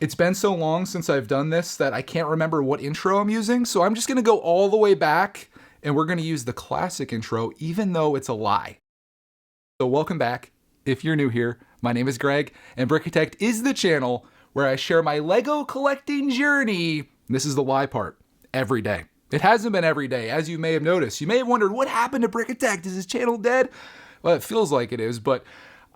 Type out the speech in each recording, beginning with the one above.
It's been so long since I've done this that I can't remember what intro I'm using, so I'm just gonna go all the way back and we're gonna use the classic intro, even though it's a lie. So welcome back. If you're new here, my name is Greg, and brickitect is the channel where I share my Lego collecting journey. This is the lie part, every day. It hasn't been every day, as you may have noticed. You may have wondered, what happened to brickitect? Is his channel dead? Well, it feels like it is, but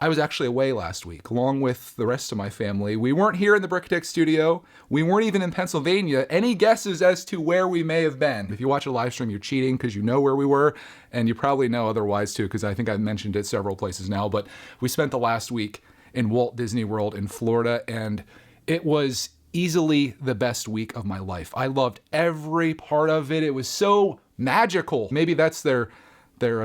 I was actually away last week, along with the rest of my family. We weren't here in the brickitect studio. We weren't even in Pennsylvania. Any guesses as to where we may have been? If you watch a live stream, you're cheating because you know where we were, and you probably know otherwise too, because I think I've mentioned it several places now, but we spent the last week in Walt Disney World in Florida, and it was easily the best week of my life. I loved every part of it. It was so magical. Maybe that's their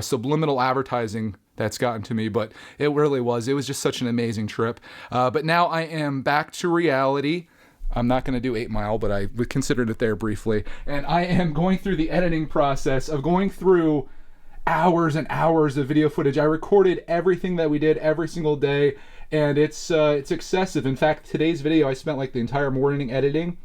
subliminal advertising that's gotten to me, but it really was. It was just such an amazing trip. But now I am back to reality. I'm not going to do 8 Mile, but I considered it there briefly. And I am going through the editing process of going through hours and hours of video footage. I recorded everything that we did every single day, and it's excessive. In fact, today's video, I spent like the entire morning editing,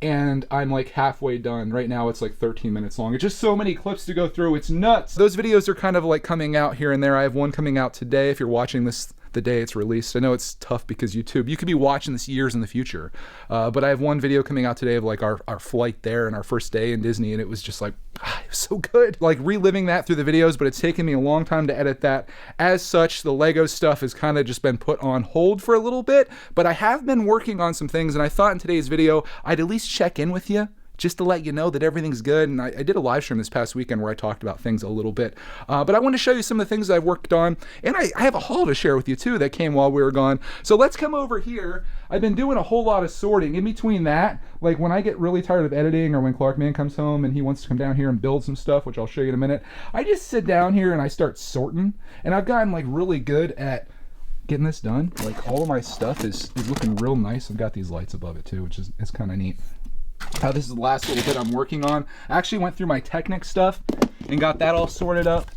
and I'm like halfway done. Right now it's like 13 minutes long. It's just so many clips to go through. It's nuts. Those videos are kind of like coming out here and there. I have one coming out today if you're watching this the day it's released. I know it's tough because YouTube, you could be watching this years in the future. But I have one video coming out today of like our flight there and our first day in Disney, and it was just like, it was so good. Like reliving that through the videos, but it's taken me a long time to edit that. As such, the Lego stuff has kind of just been put on hold for a little bit, but I have been working on some things, and I thought in today's video, I'd at least check in with you, just to let you know that everything's good. And I did a live stream this past weekend where I talked about things a little bit. But I want to show you some of the things I've worked on. And I have a haul to share with you too that came while we were gone. So let's come over here. I've been doing a whole lot of sorting. In between that, like when I get really tired of editing, or when Clark Man comes home and he wants to come down here and build some stuff, which I'll show you in a minute, I just sit down here and I start sorting. And I've gotten like really good at getting this done. Like all of my stuff is looking real nice. I've got these lights above it too, which is kind of neat. This is the last little bit I'm working on. I actually went through my Technic stuff and got that all sorted up.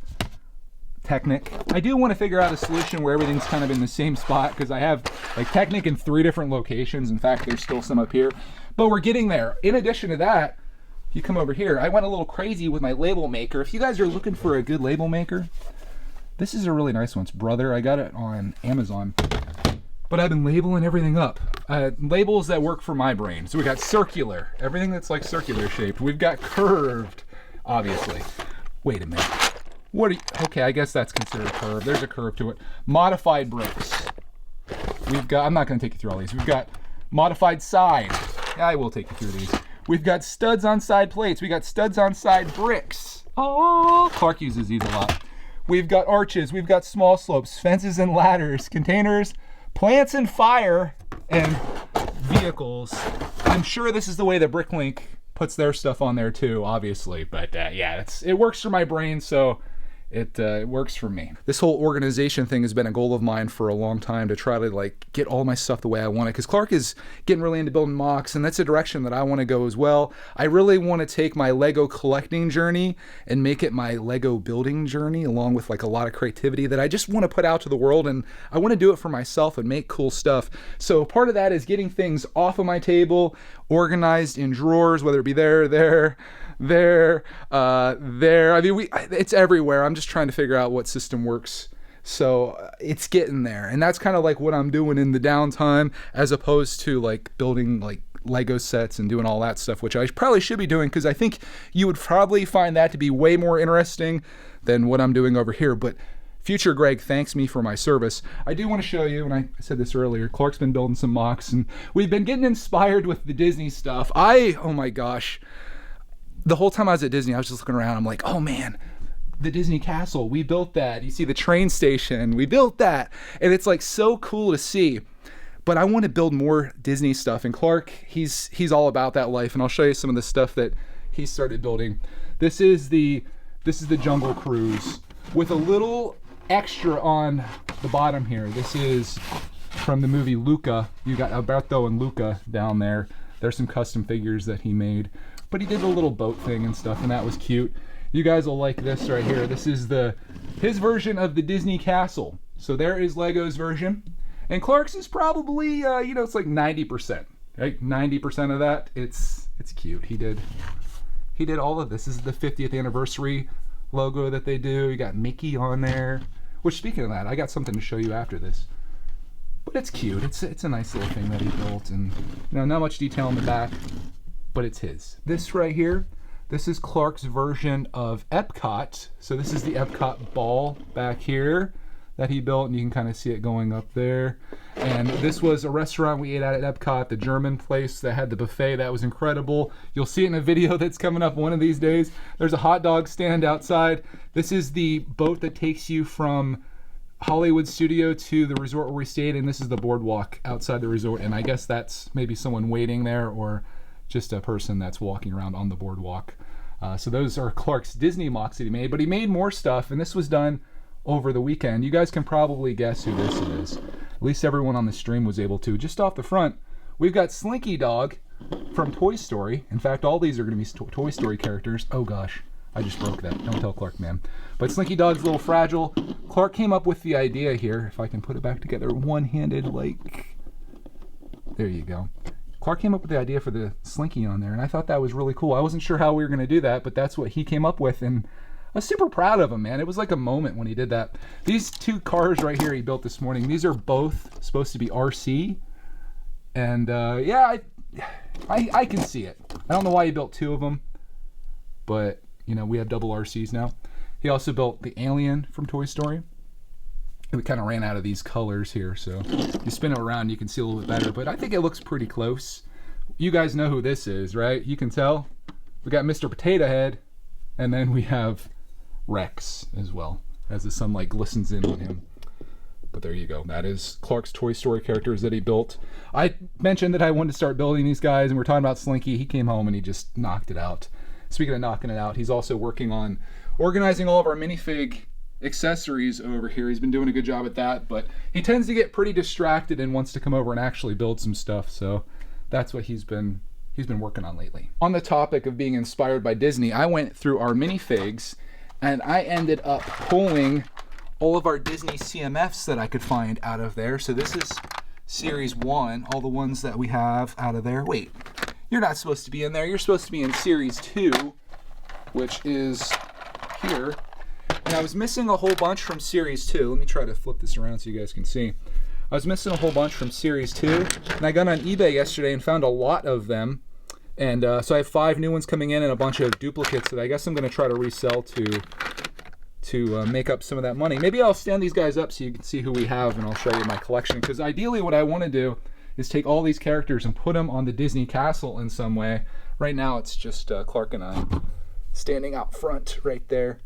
Technic. I do want to figure out a solution where everything's kind of in the same spot, because I have like Technic in 3 different locations. In fact, there's still some up here, but we're getting there. In addition to that, if you come over here, I went a little crazy with my label maker. If you guys are looking for a good label maker, this is a really nice one. It's Brother. I got it on Amazon. But I've been labeling everything up. Labels that work for my brain. So we got circular, everything that's like circular shaped. We've got curved, obviously. Wait a minute. What are you, okay, I guess that's considered curved. There's a curve to it. Modified bricks. We've got, I'm not gonna take you through all these. We've got modified side. I will take you through these. We've got studs on side plates. We got studs on side bricks. Oh, Clark uses these a lot. We've got arches. We've got small slopes, fences and ladders, containers, plants and fire, and vehicles. I'm sure this is the way that Bricklink puts their stuff on there too, obviously. But yeah, it works for my brain, so it works for me. This whole organization thing has been a goal of mine for a long time, to try to like get all my stuff the way I want it, because Clark is getting really into building MOCs, and that's a direction that I want to go as well. I really want to take my Lego collecting journey and make it my Lego building journey, along with like a lot of creativity that I just want to put out to the world, and I want to do it for myself and make cool stuff. So part of that is getting things off of my table, organized in drawers, whether it be there. I mean, it's everywhere. I'm just trying to figure out what system works. So it's getting there. And that's kind of like what I'm doing in the downtime, as opposed to like building like Lego sets and doing all that stuff, which I probably should be doing, because I think you would probably find that to be way more interesting than what I'm doing over here. But future Greg thanks me for my service. I do want to show you, and I said this earlier, Clark's been building some MOCs, and we've been getting inspired with the Disney stuff. Oh my gosh. The whole time I was at Disney, I was just looking around. I'm like, oh man, the Disney castle, we built that. You see the train station, we built that. And it's like so cool to see. But I want to build more Disney stuff. And Clark, he's all about that life. And I'll show you some of the stuff that he started building. This is the Jungle Cruise with a little extra on the bottom here. This is from the movie Luca. You got Alberto and Luca down there. There's some custom figures that he made. But he did a little boat thing and stuff, and that was cute. You guys will like this right here. This is his version of the Disney castle. So there is Lego's version. And Clark's is probably, it's like 90%. Right, 90% of that, it's cute. He did all of this. This is the 50th anniversary logo that they do. You got Mickey on there. Which, speaking of that, I got something to show you after this. But it's cute. It's a nice little thing that he built, and not much detail in the back, but it's his. This right here, this is Clark's version of Epcot. So this is the Epcot ball back here that he built, and you can kind of see it going up there. And this was a restaurant we ate at Epcot, the German place that had the buffet. That was incredible. You'll see it in a video that's coming up one of these days. There's a hot dog stand outside. This is the boat that takes you from Hollywood Studio to the resort where we stayed, and this is the boardwalk outside the resort, and I guess that's maybe someone waiting there or just a person that's walking around on the boardwalk. So those are Clark's Disney MOCs that he made, but he made more stuff, and this was done over the weekend. You guys can probably guess who this is. At least everyone on the stream was able to. Just off the front, we've got Slinky Dog from Toy Story. In fact, all these are going to be Toy Story characters. Oh gosh, I just broke that. Don't tell Clark, man. But Slinky Dog's a little fragile. Clark came up with the idea here, if I can put it back together one-handed, like, there you go. Clark came up with the idea for the Slinky on there, and I thought that was really cool. I wasn't sure how we were going to do that, but that's what he came up with, and I was super proud of him, man. It was like a moment when he did that. These two cars right here he built this morning, these are both supposed to be RC. And yeah, I can see it. I don't know why he built two of them, but we have double RCs now. He also built the alien from Toy Story. We kind of ran out of these colors here, so you spin it around, you can see a little bit better, but I think it looks pretty close. You guys know who this is, right? You can tell. We got Mr. Potato Head, and then we have Rex as well, as the sunlight glistens in on him. But there you go. That is Clark's Toy Story characters that he built. I mentioned that I wanted to start building these guys, and we're talking about Slinky. He came home and he just knocked it out. Speaking of knocking it out, he's also working on organizing all of our minifig accessories over here. He's been doing a good job at that, but he tends to get pretty distracted and wants to come over and actually build some stuff. So that's what he's been working on lately. On the topic of being inspired by Disney, I went through our minifigs, and I ended up pulling all of our Disney CMFs that I could find out of there. So this is Series 1, all the ones that we have out of there. Wait, you're not supposed to be in there. You're supposed to be in Series 2, which is here. And I was missing a whole bunch from Series 2. Let me try to flip this around so you guys can see. I was missing a whole bunch from Series 2, and I got on eBay yesterday and found a lot of them. And so I have 5 new ones coming in and a bunch of duplicates that I guess I'm going to try to resell to make up some of that money. Maybe I'll stand these guys up so you can see who we have, and I'll show you my collection. Because ideally what I want to do is take all these characters and put them on the Disney castle in some way. Right now it's just Clark and I standing out front right there.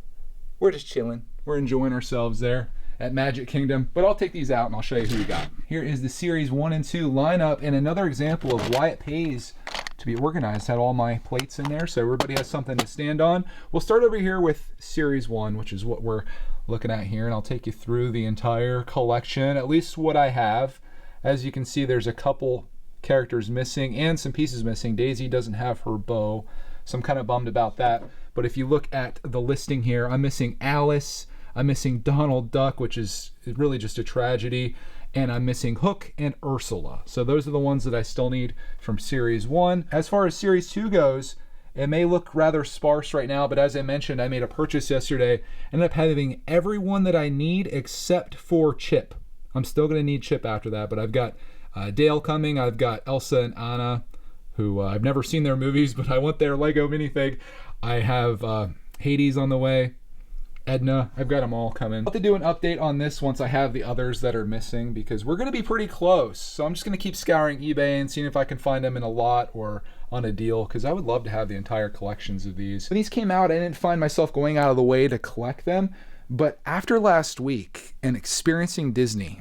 We're just chilling. We're enjoying ourselves there at Magic Kingdom. But I'll take these out and I'll show you who we got. Here is the Series 1 and 2 lineup, and another example of why it pays to be organized. Had all my plates in there so everybody has something to stand on. We'll start over here with Series 1, which is what we're looking at here, and I'll take you through the entire collection, at least what I have. As you can see, there's a couple characters missing and some pieces missing. Daisy doesn't have her bow, so I'm kind of bummed about that. But if you look at the listing here, I'm missing Alice, I'm missing Donald Duck, which is really just a tragedy, and I'm missing Hook and Ursula. So those are the ones that I still need from Series 1. As far as Series 2 goes, it may look rather sparse right now, but as I mentioned, I made a purchase yesterday. Ended up having everyone that I need except for Chip. I'm still going to need Chip after that, but I've got Dale coming. I've got Elsa and Anna, who I've never seen their movies, but I want their Lego minifig. I have Hades on the way. Edna, I've got them all coming. I'll have to do an update on this once I have the others that are missing, because we're going to be pretty close. So I'm just going to keep scouring eBay and seeing if I can find them in a lot or on a deal, because I would love to have the entire collections of these. When these came out, I didn't find myself going out of the way to collect them, but after last week and experiencing Disney,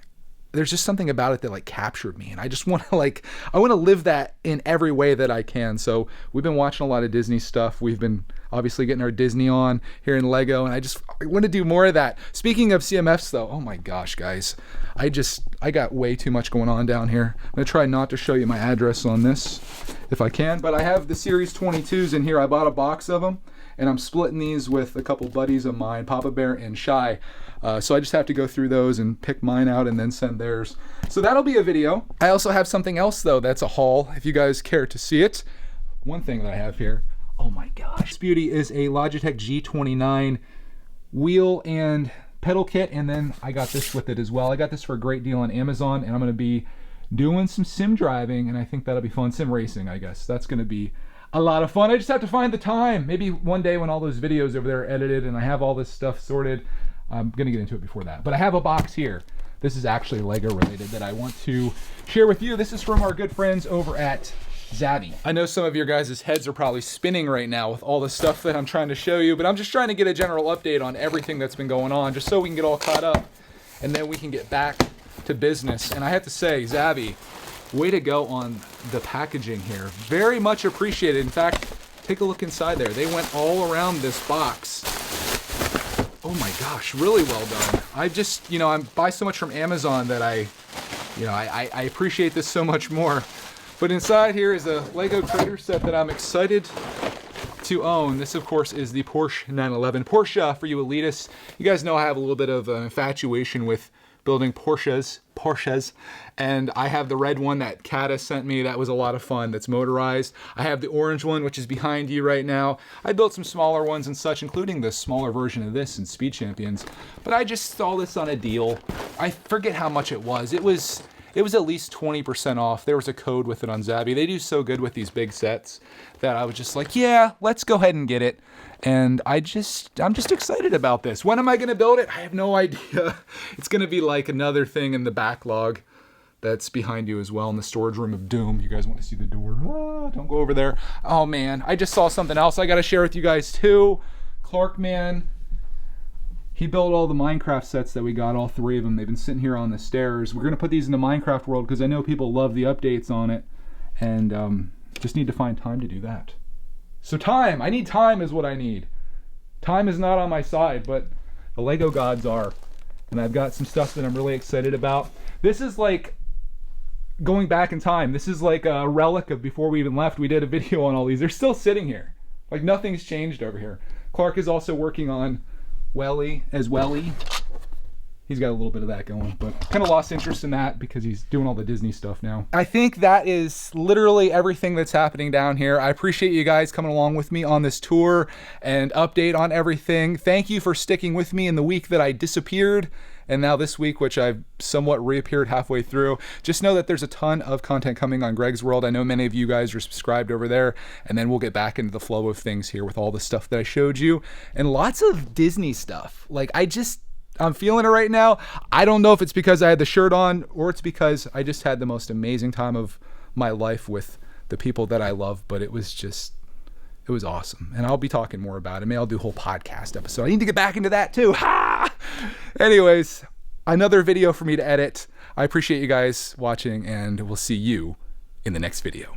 there's just something about it that like captured me, and I just want to I want to live that in every way that I can. So we've been watching a lot of Disney stuff. We've been obviously getting our Disney on here in Lego, and I want to do more of that. Speaking of CMFs though, oh my gosh guys, I got way too much going on down here. I'm gonna try not to show you my address on this if I can, but I have the Series 22s in here. I bought a box of them, and I'm splitting these with a couple buddies of mine, Papa Bear and Shy. So I just have to go through those and pick mine out and then send theirs. So that'll be a video. I also have something else though that's a haul if you guys care to see it. One thing that I have here, oh my gosh. This beauty is a Logitech G29 wheel and pedal kit, and then I got this with it as well. I got this for a great deal on Amazon, and I'm gonna be doing some sim driving, and I think that'll be fun. Sim racing, I guess. That's gonna be a lot of fun. I just have to find the time. Maybe one day when all those videos over there are edited and I have all this stuff sorted, I'm gonna get into it before that. But I have a box here. This is actually Lego related that I want to share with you. This is from our good friends over at Zavvi. I know some of your guys' heads are probably spinning right now with all the stuff that I'm trying to show you, but I'm just trying to get a general update on everything that's been going on, just so we can get all caught up, and then we can get back to business. And I have to say, Zavvi, way to go on the packaging here. Very much appreciated. In fact, take a look inside there. They went all around this box. Oh my gosh, really well done. I just, I buy so much from Amazon that I appreciate this so much more. But inside here is a Lego trader set that I'm excited to own. This, of course, is the Porsche 911. Porsche, for you elitists, you guys know I have a little bit of an infatuation with building Porsches, and I have the red one that Kata sent me. That was a lot of fun. That's motorized. I have the orange one, which is behind you right now. I built some smaller ones and such, including the smaller version of this in Speed Champions, but I just saw this on a deal. I forget how much it was. It was at least 20% off. There was a code with it on Zavvi. They do so good with these big sets that I was just like, yeah, let's go ahead and get it. And I'm just excited about this. When am I gonna build it? I have no idea. It's gonna be like another thing in the backlog that's behind you as well in the storage room of doom. You guys want to see the door? Oh, don't go over there. Oh man, I just saw something else I gotta share with you guys too. Clark, man, he built all the Minecraft sets that we got, all 3 of them. They've been sitting here on the stairs. We're gonna put these in the Minecraft world because I know people love the updates on it, and just need to find time to do that. So time, I need time is what I need. Time is not on my side, but the Lego gods are. And I've got some stuff that I'm really excited about. This is like going back in time. This is like a relic of before we even left. We did a video on all these. They're still sitting here. Like nothing's changed over here. Clark is also working on Welly as Welly. He's got a little bit of that going, but kind of lost interest in that because he's doing all the Disney stuff now. I think that is literally everything that's happening down here. I appreciate you guys coming along with me on this tour and update on everything. Thank you for sticking with me in the week that I disappeared, and now this week, which I've somewhat reappeared halfway through. Just know that there's a ton of content coming on Greg's World. I know many of you guys are subscribed over there, and then we'll get back into the flow of things here with all the stuff that I showed you, and lots of Disney stuff. Like I'm feeling it right now. I don't know if it's because I had the shirt on or it's because I just had the most amazing time of my life with the people that I love, but it was awesome. And I'll be talking more about it. Maybe I'll do a whole podcast episode. I need to get back into that too. Ha! Anyways, another video for me to edit. I appreciate you guys watching, and we'll see you in the next video.